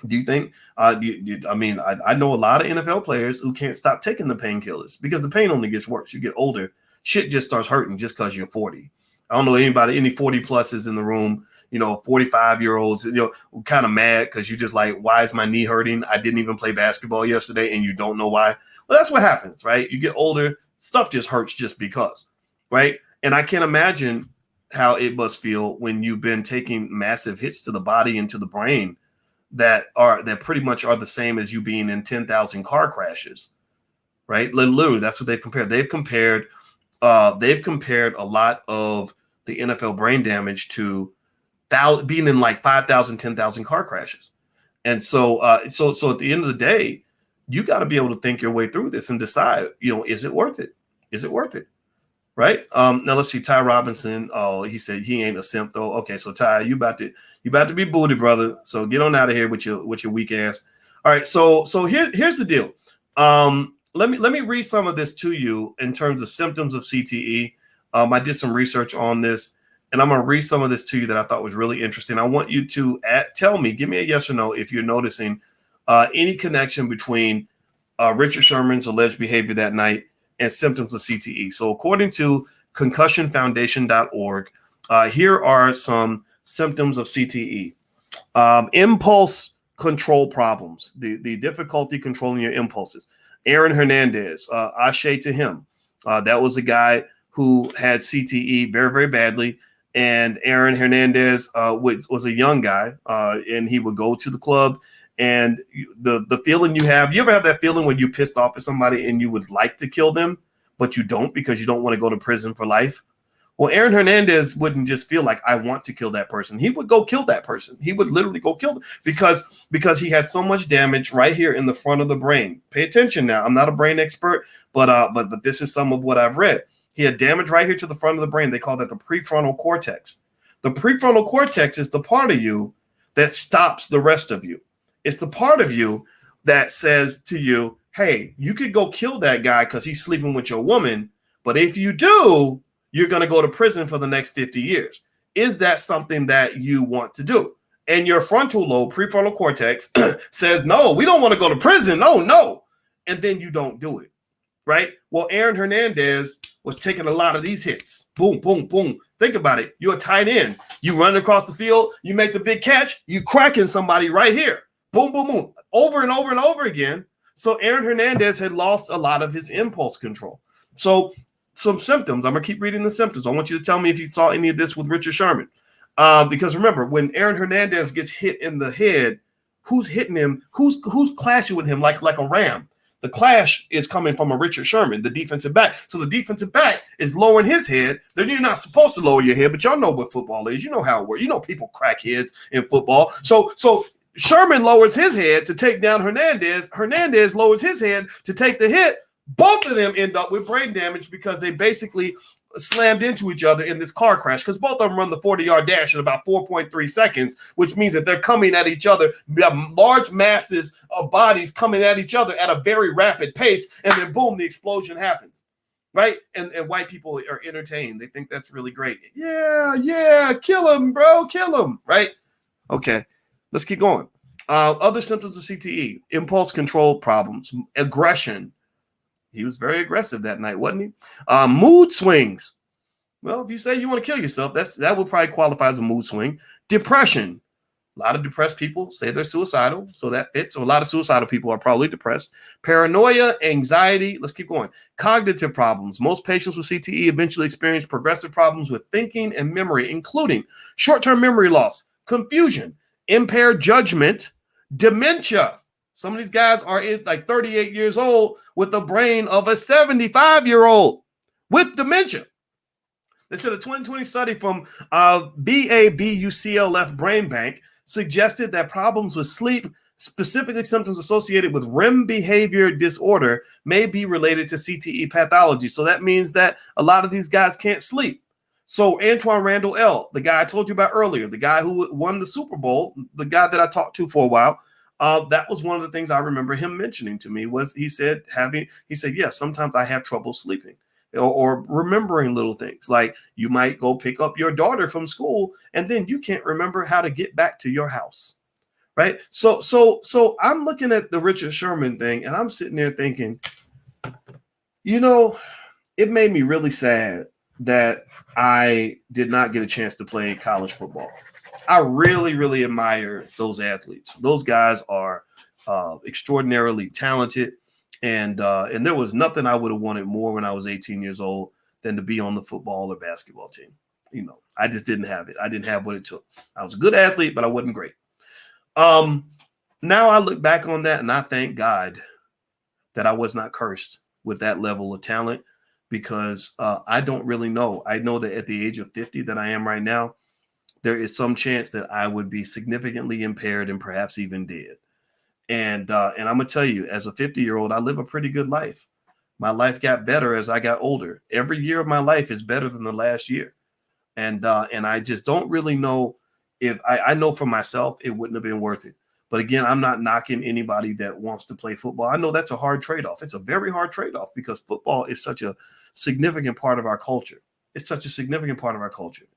Do you think, I know a lot of NFL players who can't stop taking the painkillers because the pain only gets worse. You get older, shit just starts hurting just because you're 40. I don't know any 40 pluses in the room, 45-year-olds, kind of mad because you're just like, why is my knee hurting? I didn't even play basketball yesterday and you don't know why. Well, that's what happens, right? You get older, stuff just hurts just because, right? And I can't imagine how it must feel when you've been taking massive hits to the body and to the brain that pretty much are the same as you being in 10,000 car crashes, right? Literally, that's what they've compared. They've compared a lot of the NFL brain damage to being in like 5,000, 10,000 car crashes. And so at the end of the day, you got to be able to think your way through this and decide, is it worth it? Is it worth it? Right. Now let's see. Ty Robinson. Oh, he said he ain't a simp though. Okay, so Ty, you about to be booty, brother. So get on out of here with your weak ass. All right. So here's the deal. Let me read some of this to you in terms of symptoms of CTE. I did some research on this, and I'm gonna read some of this to you that I thought was really interesting. I want you to give me a yes or no if you're noticing any connection between Richard Sherman's alleged behavior that night and symptoms of CTE. So according to concussionfoundation.org, here are some symptoms of CTE. Impulse control problems, the difficulty controlling your impulses. Aaron Hernandez, ashe to him. That was a guy who had CTE very, very badly. And Aaron Hernandez was a young guy, and he would go to the club. And the feeling you ever have that feeling when you pissed off at somebody and you would like to kill them, but you don't because you don't want to go to prison for life? Well, Aaron Hernandez wouldn't just feel like I want to kill that person. He would go kill that person. He would literally go kill them because he had so much damage right here in the front of the brain. Pay attention now. I'm not a brain expert, but this is some of what I've read. He had damage right here to the front of the brain. They call that the prefrontal cortex. The prefrontal cortex is the part of you that stops the rest of you. It's the part of you that says to you, hey, you could go kill that guy because he's sleeping with your woman. But if you do, you're going to go to prison for the next 50 years. Is that something that you want to do? And your frontal lobe, prefrontal cortex says, no, we don't want to go to prison. No. And then you don't do it. Right. Well, Aaron Hernandez was taking a lot of these hits. Boom, boom, boom. Think about it. You're a tight end. You run across the field. You make the big catch. You cracking somebody right here. Boom, boom, boom. Over and over and over again. So Aaron Hernandez had lost a lot of his impulse control. So some symptoms. I'm going to keep reading the symptoms. I want you to tell me if you saw any of this with Richard Sherman. Because remember, when Aaron Hernandez gets hit in the head, who's hitting him? Who's clashing with him like a ram? The clash is coming from a Richard Sherman, the defensive back. So the defensive back is lowering his head. Then you're not supposed to lower your head, but y'all know what football is. You know how it works. You know people crack heads in football. So Sherman lowers his head to take down Hernandez. Hernandez lowers his head to take the hit. Both of them end up with brain damage because they basically slammed into each other in this car crash because both of them run the 40-yard dash in about 4.3 seconds, which means that they're coming at each other. We have large masses of bodies coming at each other at a very rapid pace, and then boom, the explosion happens, right? And white people are entertained. They think that's really great. Yeah, kill him, bro, kill him, right? Okay, let's keep going. Other symptoms of CTE: impulse control problems, aggression. He was very aggressive that night, wasn't he? Mood swings. Well, if you say you want to kill yourself, that would probably qualify as a mood swing. Depression. A lot of depressed people say they're suicidal, so that fits. So a lot of suicidal people are probably depressed. Paranoia, anxiety. Let's keep going. Cognitive problems. Most patients with CTE eventually experience progressive problems with thinking and memory, including short-term memory loss, confusion, impaired judgment, dementia. Some of these guys are like 38 years old with the brain of a 75-year-old with dementia. They said a 2020 study from BABUCLF Brain Bank suggested that problems with sleep, specifically symptoms associated with REM behavior disorder, may be related to CTE pathology. So that means that a lot of these guys can't sleep. So Antoine Randall L., the guy I told you about earlier, the guy who won the Super Bowl, the guy that I talked to for a while, that was one of the things I remember him mentioning to me was he said, yes, sometimes I have trouble sleeping. Or remembering little things like you might go pick up your daughter from school and then you can't remember how to get back to your house. Right. So I'm looking at the Richard Sherman thing and I'm sitting there thinking, it made me really sad that I did not get a chance to play college football. I really, really admire those athletes. Those guys are extraordinarily talented. And there was nothing I would have wanted more when I was 18 years old than to be on the football or basketball team. I just didn't have it. I didn't have what it took. I was a good athlete, but I wasn't great. Now I look back on that and I thank God that I was not cursed with that level of talent because I don't really know. I know that at the age of 50 that I am right now, there is some chance that I would be significantly impaired and perhaps even dead. And I'm going to tell you, as a 50-year-old, I live a pretty good life. My life got better as I got older. Every year of my life is better than the last year. And I just don't really know if I know for myself, it wouldn't have been worth it. But again, I'm not knocking anybody that wants to play football. I know that's a hard trade-off. It's a very hard trade-off because football is such a significant part of our culture. It's such a significant part of our culture.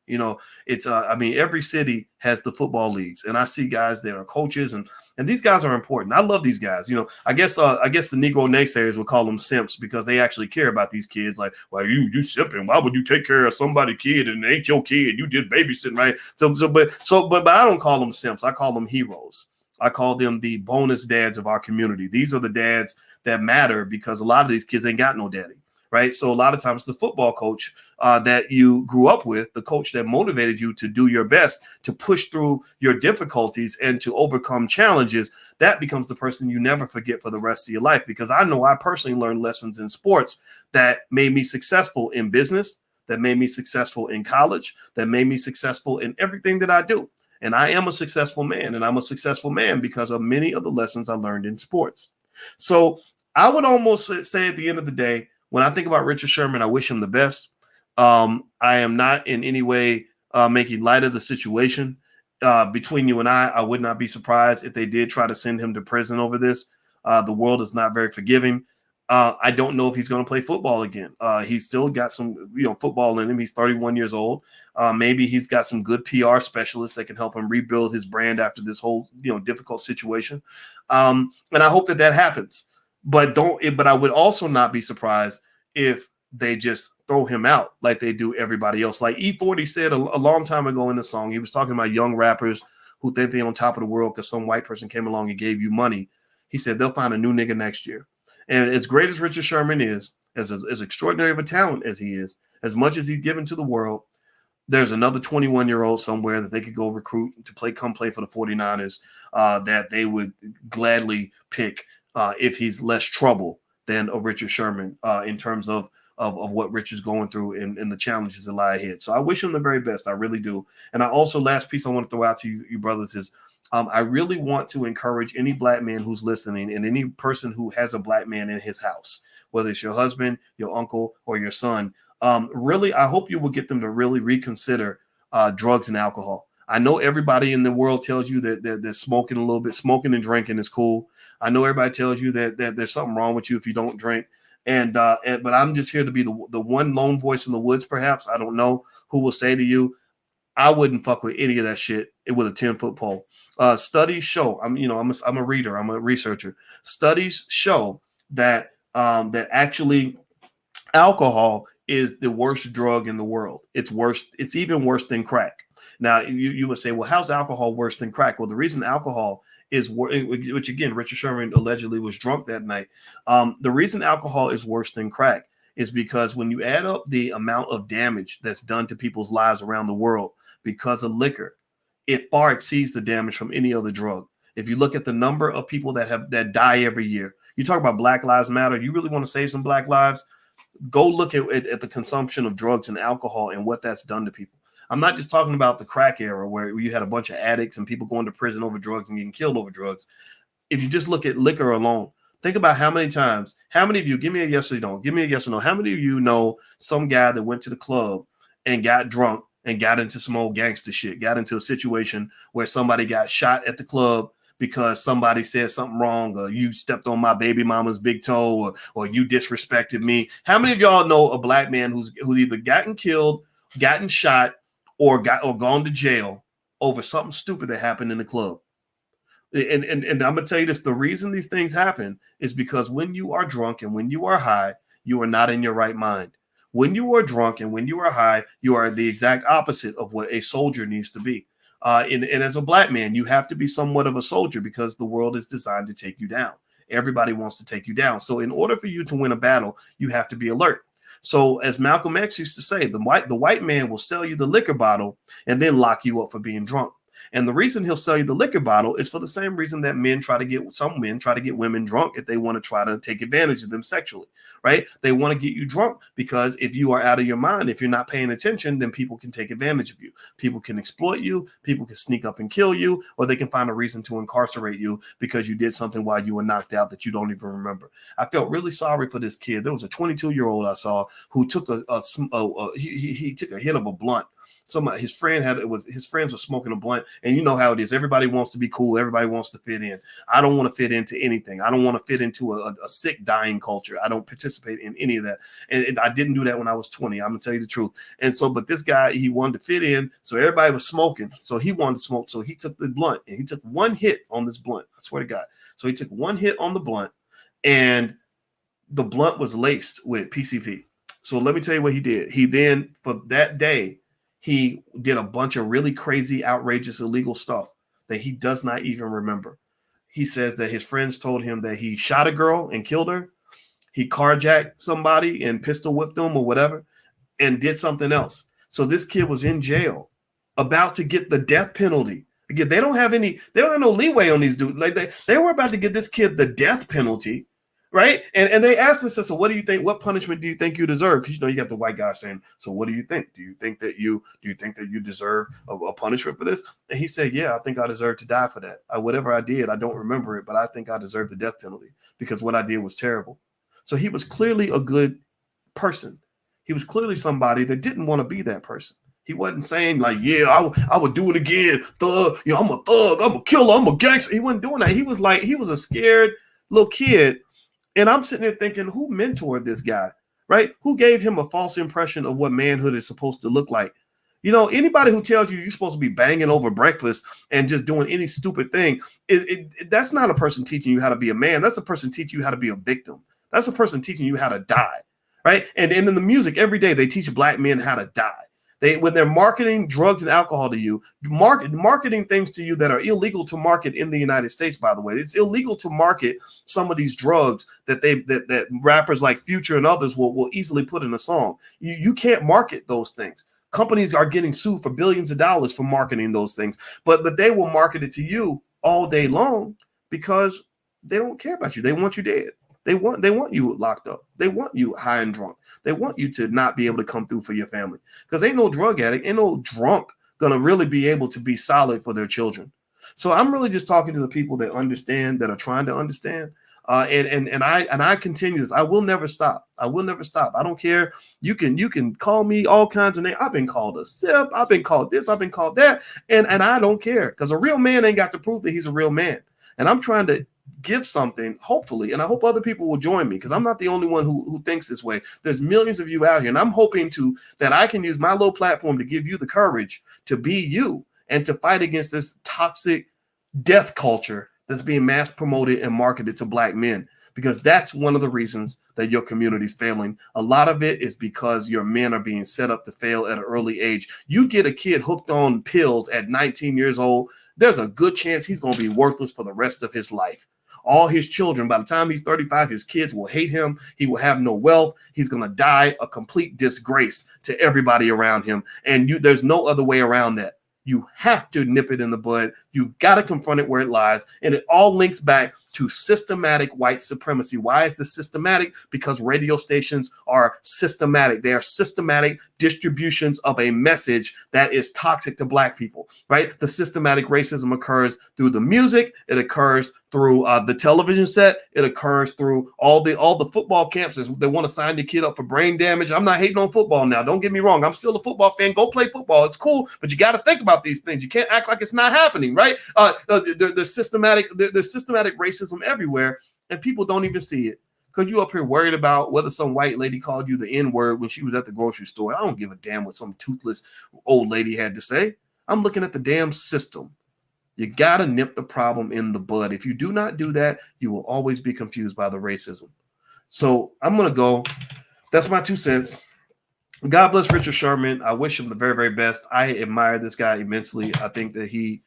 It's every city has the football leagues, and I see guys that are coaches, and these guys are important. I love these guys. I guess the Negro naysayers would call them simps because they actually care about these kids. Like, well, you simping. Why would you take care of somebody's kid and it ain't your kid? You did babysitting, right? But I don't call them simps. I call them heroes. I call them the bonus dads of our community. These are the dads that matter because a lot of these kids ain't got no daddy. Right. So a lot of times the football coach that you grew up with, the coach that motivated you to do your best, to push through your difficulties and to overcome challenges, that becomes the person you never forget for the rest of your life. Because I know I personally learned lessons in sports that made me successful in business, that made me successful in college, that made me successful in everything that I do. And I am a successful man, and I'm a successful man because of many of the lessons I learned in sports. So I would almost say at the end of the day, when I think about Richard Sherman, I wish him the best. I am not in any way making light of the situation. Between you and I would not be surprised if they did try to send him to prison over this. The world is not very forgiving. I don't know if he's going to play football again. He's still got some, football in him. He's 31 years old. Maybe he's got some good PR specialists that can help him rebuild his brand after this whole, difficult situation. And I hope that happens. But I would also not be surprised if they just throw him out like they do everybody else. Like E40 said a long time ago in the song, he was talking about young rappers who think they're on top of the world because some white person came along and gave you money. He said they'll find a new nigga next year. And as great as Richard Sherman is, as extraordinary of a talent as he is, as much as he's given to the world, there's another 21-year-old somewhere that they could go recruit to come play for the 49ers that they would gladly pick if he's less trouble than a Richard Sherman in terms of what Richard's going through and the challenges that lie ahead. So I wish him the very best. I really do. And I also, last piece I want to throw out to you brothers is I really want to encourage any black man who's listening and any person who has a black man in his house, whether it's your husband, your uncle, or your son. Really, I hope you will get them to really reconsider drugs and alcohol. I know everybody in the world tells you that they're smoking a little bit. Smoking and drinking is cool. I know everybody tells you that there's something wrong with you if you don't drink. But I'm just here to be the one lone voice in the woods, perhaps. I don't know who will say to you, I wouldn't fuck with any of that shit with a 10-foot pole. Studies show, I'm a reader, I'm a researcher. Studies show that actually alcohol is the worst drug in the world. It's worse. It's even worse than crack. Now, you would say, well, how's alcohol worse than crack? Well, the reason alcohol is, which again, Richard Sherman allegedly was drunk that night. The reason alcohol is worse than crack is because when you add up the amount of damage that's done to people's lives around the world because of liquor, it far exceeds the damage from any other drug. If you look at the number of people that die every year, you talk about Black Lives Matter. You really want to save some Black lives? Go look at the consumption of drugs and alcohol and what that's done to people. I'm not just talking about the crack era where you had a bunch of addicts and people going to prison over drugs and getting killed over drugs. If you just look at liquor alone, think about how many of you, give me a yes or no, give me a yes or no. How many of you know some guy that went to the club and got drunk and got into some old gangster shit, got into a situation where somebody got shot at the club because somebody said something wrong, or you stepped on my baby mama's big toe, or you disrespected me? How many of y'all know a black man who's either gotten killed, gotten shot, or gone to jail over something stupid that happened in the club? And I'm gonna tell you this: the reason these things happen is because when you are drunk and when you are high, you are not in your right mind. When you are drunk and when you are high, you are the exact opposite of what a soldier needs to be. And as a black man, you have to be somewhat of a soldier because the world is designed to take you down. Everybody wants to take you down. So in order for you to win a battle, you have to be alert. So as Malcolm X used to say, the white man will sell you the liquor bottle and then lock you up for being drunk. And the reason he'll sell you the liquor bottle is for the same reason that some men try to get women drunk if they want to try to take advantage of them sexually, right? They want to get you drunk because if you are out of your mind, if you're not paying attention, then people can take advantage of you. People can exploit you. People can sneak up and kill you, or they can find a reason to incarcerate you because you did something while you were knocked out that you don't even remember. I felt really sorry for this kid. There was a 22-year-old I saw who took he took a hit of a blunt. His friends were smoking a blunt, and you know how it is. Everybody wants to be cool. Everybody wants to fit in. I don't want to fit into anything. I don't want to fit into a sick, dying culture. I don't participate in any of that. And I didn't do that when I was 20. I'm gonna tell you the truth. And so, but this guy, he wanted to fit in. So everybody was smoking. So he wanted to smoke. So he took the blunt and he took one hit on this blunt. I swear to God. So he took one hit on the blunt, and the blunt was laced with PCP. So let me tell you what he did. He then, for that day, he did a bunch of really crazy, outrageous, illegal stuff that he does not even remember. He says that his friends told him that he shot a girl and killed her. He carjacked somebody and pistol whipped them or whatever and did something else. So this kid was in jail about to get the death penalty. Again, they don't have no leeway on these dudes. Like they were about to give this kid the death penalty. Right. And they asked us, so what do you think? What punishment do you think you deserve? Because, you got the white guy saying, so what do you think? Do you think that you deserve a punishment for this? And he said, yeah, I think I deserve to die for that. Whatever I did, I don't remember it, but I think I deserve the death penalty because what I did was terrible. So he was clearly a good person. He was clearly somebody that didn't want to be that person. He wasn't saying like, yeah, I would do it again. Thug, I'm a thug, I'm a killer, I'm a gangster. He wasn't doing that. He was a scared little kid. And I'm sitting there thinking, who mentored this guy, right? Who gave him a false impression of what manhood is supposed to look like? Anybody who tells you you're supposed to be banging over breakfast and just doing any stupid thing, that's not a person teaching you how to be a man. That's a person teaching you how to be a victim. That's a person teaching you how to die, right? And in the music, every day they teach black men how to die. When they're marketing drugs and alcohol to you, marketing things to you that are illegal to market in the United States, by the way. It's illegal to market some of these drugs that rappers like Future and others will easily put in a song. You can't market those things. Companies are getting sued for billions of dollars for marketing those things, but they will market it to you all day long because they don't care about you. They want you dead. They want you locked up. They want you high and drunk. They want you to not be able to come through for your family because ain't no drug addict, ain't no drunk gonna really be able to be solid for their children. So I'm really just talking to the people that understand, that are trying to understand. And I continue this. I will never stop. I will never stop. I don't care. You can call me all kinds of names. I've been called a sip. I've been called this. I've been called that. And I don't care because a real man ain't got to prove that he's a real man. And I'm trying to give something, hopefully, and I hope other people will join me because I'm not the only one who thinks this way. There's millions of you out here, and I'm hoping that I can use my low platform to give you the courage to be you and to fight against this toxic death culture that's being mass promoted and marketed to black men. because that's one of the reasons that your community's failing. A lot of it is because your men are being set up to fail at an early age. You get a kid hooked on pills at 19 years old, there's a good chance he's going to be worthless for the rest of his life. All his children, by the time he's 35, his kids will hate him. He will have no wealth. He's going to die a complete disgrace to everybody around him. And there's no other way around that. You have to nip it in the bud. You've got to confront it where it lies. And it all links back to systematic white supremacy. Why is this systematic? Because radio stations are systematic. They are systematic distributions of a message that is toxic to Black people, right? The systematic racism occurs through the music. It occurs through the television set. It occurs through all the football camps. They want to sign the kid up for brain damage. I'm not hating on football now. Don't get me wrong. I'm still a football fan. Go play football. It's cool, but you got to think about these things. You can't act like it's not happening, right? There's systematic racism everywhere, and people don't even see it. Because you up here worried about whether some white lady called you the N-word when she was at the grocery store. I don't give a damn what some toothless old lady had to say. I'm looking at the damn system. You got to nip the problem in the bud. If you do not do that, you will always be confused by the racism. So I'm going to go. That's my 2 cents. God bless Richard Sherman. I wish him the very, very best. I admire this guy immensely. I think that he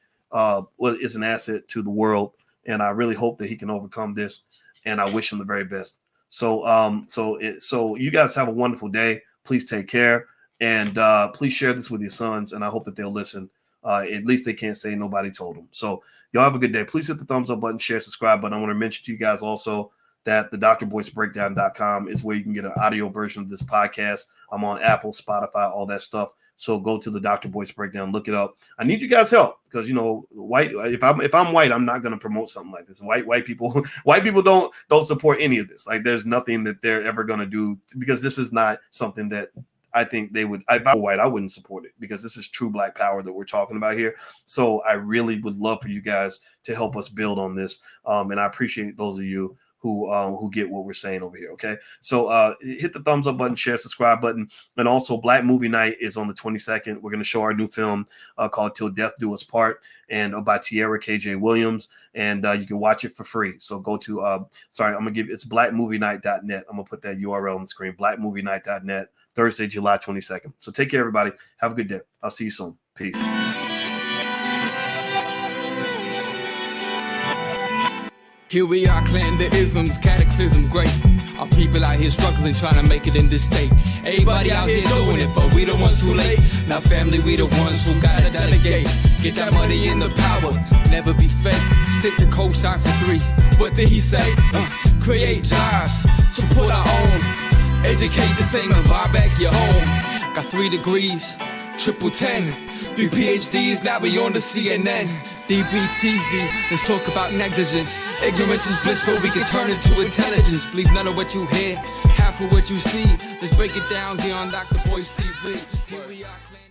is an asset to the world, and I really hope that he can overcome this, and I wish him the very best. So you guys have a wonderful day. Please take care, and please share this with your sons, and I hope that they'll listen. At least they can't say nobody told them. So y'all have a good day. Please hit the thumbs up button, share, subscribe button. I want to mention to you guys also that the drboycebreakdown.com is where you can get an audio version of this podcast. I'm on Apple, Spotify, all that stuff. So go to the Dr. Boyce Breakdown, look it up. I need you guys' help because if I'm white, I'm not going to promote something like this. White people don't support any of this. Like there's nothing that they're ever going to do because this is not something that I think they would. If I were white, I wouldn't support it because this is true Black power that we're talking about here. So I really would love for you guys to help us build on this. And I appreciate those of you who get what we're saying over here. Okay. So hit the thumbs up button, share, subscribe button. And also Black Movie Night is on the 22nd. We're going to show our new film called Till Death Do Us Part and by Tierra KJ Williams. And you can watch it for free. So go to, it's blackmovienight.net. I'm going to put that URL on the screen, blackmovienight.net, Thursday, July 22nd. So take care, everybody. Have a good day. I'll see you soon. Peace. Here we are, clan the isms, cataclysm great. Our people out here struggling, trying to make it in this state. Everybody out here doing it, but we the ones who late. Now family, we the ones who gotta delegate. Get that money in the power, never be fake. Stick to cosign for 3. What did he say? Create jobs, support our own. Educate the same and buy back your home. Got 3 degrees, triple 10. 3 PhDs, now we on the CNN. DBTV, let's talk about negligence. Ignorance is bliss, but we can turn it to intelligence. Believe none of what you hear, half of what you see. Let's break it down here on Dr. Boyce TV. Here we are.